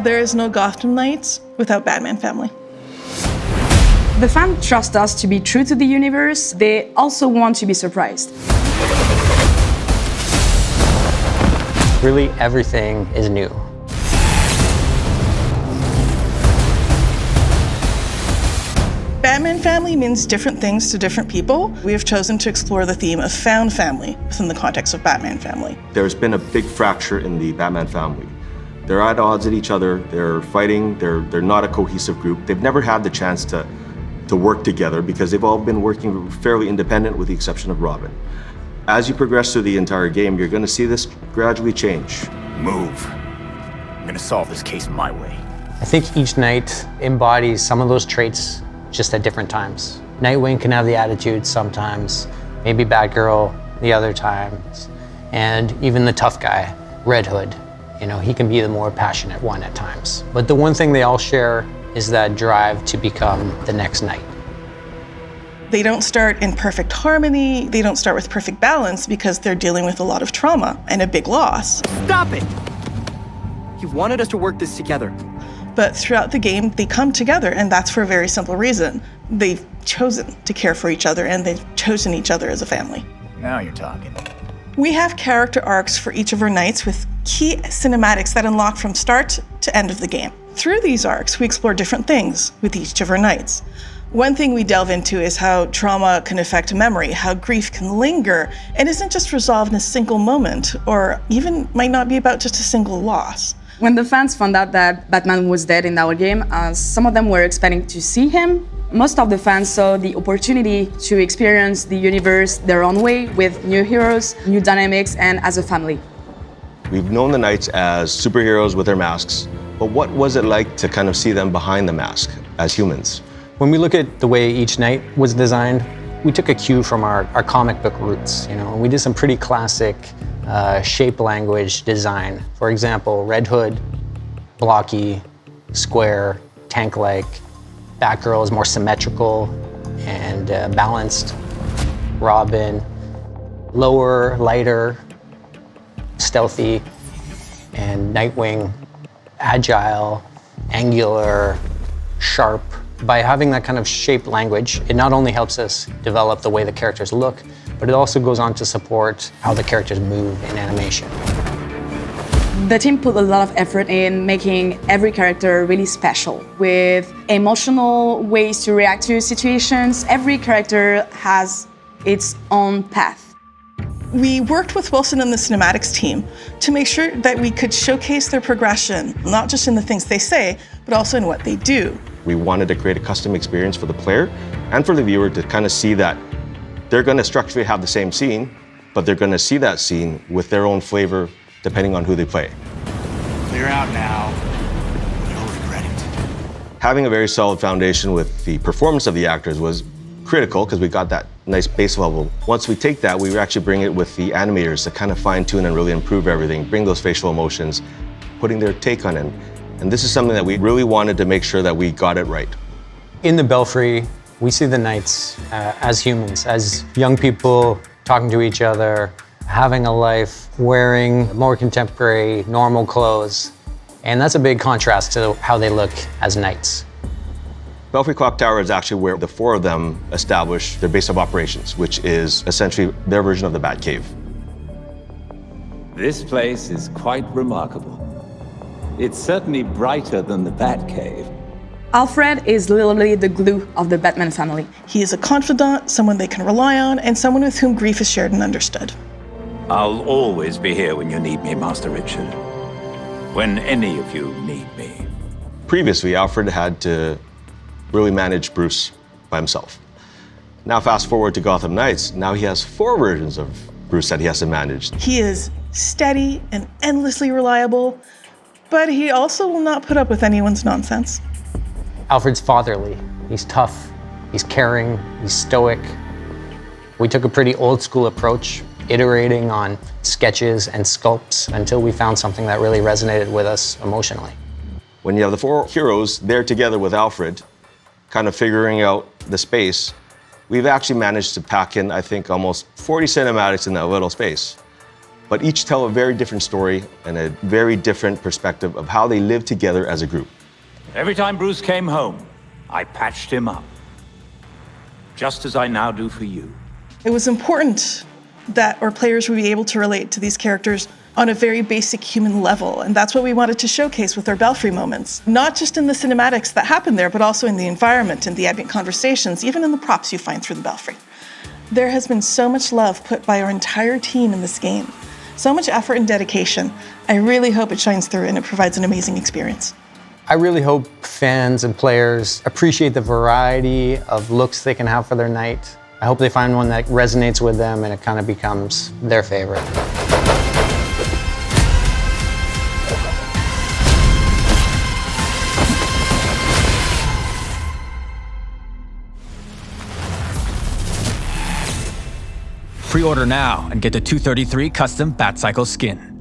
There is no Gotham Knights without Batman family. The fans trust us to be true to the universe. They also want to be surprised. Really, everything is new. Batman family means different things to different people. We have chosen to explore the theme of found family within the context of Batman family. There's been a big fracture in the Batman family. They're at odds at each other, they're fighting, they're not a cohesive group. They've never had the chance to work together because they've all been working fairly independent with the exception of Robin. As you progress through the entire game, you're gonna see this gradually change. Move. I'm gonna solve this case my way. I think each knight embodies some of those traits just at different times. Nightwing can have the attitude sometimes, maybe Batgirl the other times, and even the tough guy, Red Hood. You know, he can be the more passionate one at times. But the one thing they all share is that drive to become the next knight. They don't start in perfect harmony, they don't start with perfect balance because they're dealing with a lot of trauma and a big loss. Stop it! You wanted us to work this together. But throughout the game, they come together, and that's for a very simple reason. They've chosen to care for each other, and they've chosen each other as a family. Now you're talking. We have character arcs for each of our knights with key cinematics that unlock from start to end of the game. Through these arcs, we explore different things with each of our knights. One thing we delve into is how trauma can affect memory, how grief can linger, and isn't just resolved in a single moment, or even might not be about just a single loss. When the fans found out that Batman was dead in our game, some of them were expecting to see him. Most of the fans saw the opportunity to experience the universe their own way with new heroes, new dynamics, and as a family. We've known the Knights as superheroes with their masks, but what was it like to kind of see them behind the mask as humans? When we look at the way each knight was designed, we took a cue from our comic book roots. You know, we did some pretty classic shape language design. For example, Red Hood, blocky, square, tank-like. Batgirl is more symmetrical and balanced. Robin, lower, lighter, stealthy. And Nightwing, agile, angular, sharp. By having that kind of shape language, it not only helps us develop the way the characters look, but it also goes on to support how the characters move in animation. The team put a lot of effort in making every character really special, with emotional ways to react to situations. Every character has its own path. We worked with Wilson and the cinematics team to make sure that we could showcase their progression, not just in the things they say, but also in what they do. We wanted to create a custom experience for the player and for the viewer to kind of see that they're going to structurally have the same scene, but they're going to see that scene with their own flavor depending on who they play. Clear out now. You'll regret it. Having a very solid foundation with the performance of the actors was critical because we got that nice base level. Once we take that, we actually bring it with the animators to kind of fine-tune and really improve everything, bring those facial emotions, putting their take on it. And this is something that we really wanted to make sure that we got it right. In the Belfry, we see the Knights as humans, as young people talking to each other, having a life, wearing more contemporary, normal clothes. And that's a big contrast to how they look as Knights. Belfry Clock Tower is actually where the four of them establish their base of operations, which is essentially their version of the Batcave. This place is quite remarkable. It's certainly brighter than the Batcave. Alfred is literally the glue of the Batman family. He is a confidant, someone they can rely on, and someone with whom grief is shared and understood. I'll always be here when you need me, Master Richard. When any of you need me. Previously, Alfred had to really manage Bruce by himself. Now fast forward to Gotham Knights, now he has 4 versions of Bruce that he has to manage. He is steady and endlessly reliable, but he also will not put up with anyone's nonsense. Alfred's fatherly. He's tough, he's caring, he's stoic. We took a pretty old school approach, iterating on sketches and sculpts until we found something that really resonated with us emotionally. When you have the 4 heroes there together with Alfred, kind of figuring out the space, we've actually managed to pack in, I think, almost 40 cinematics in that little space. but each tell a very different story and a very different perspective of how they live together as a group. Every time Bruce came home, I patched him up. Just as I now do for you. It was important that our players would be able to relate to these characters on a very basic human level, and that's what we wanted to showcase with our Belfry moments. Not just in the cinematics that happen there, but also in the environment and the ambient conversations, even in the props you find through the Belfry. There has been so much love put by our entire team in this game, so much effort and dedication. I really hope it shines through and it provides an amazing experience. I really hope fans and players appreciate the variety of looks they can have for their knight. I hope they find one that resonates with them and it kind of becomes their favorite. Pre-order now and get the 233 custom Batcycle skin.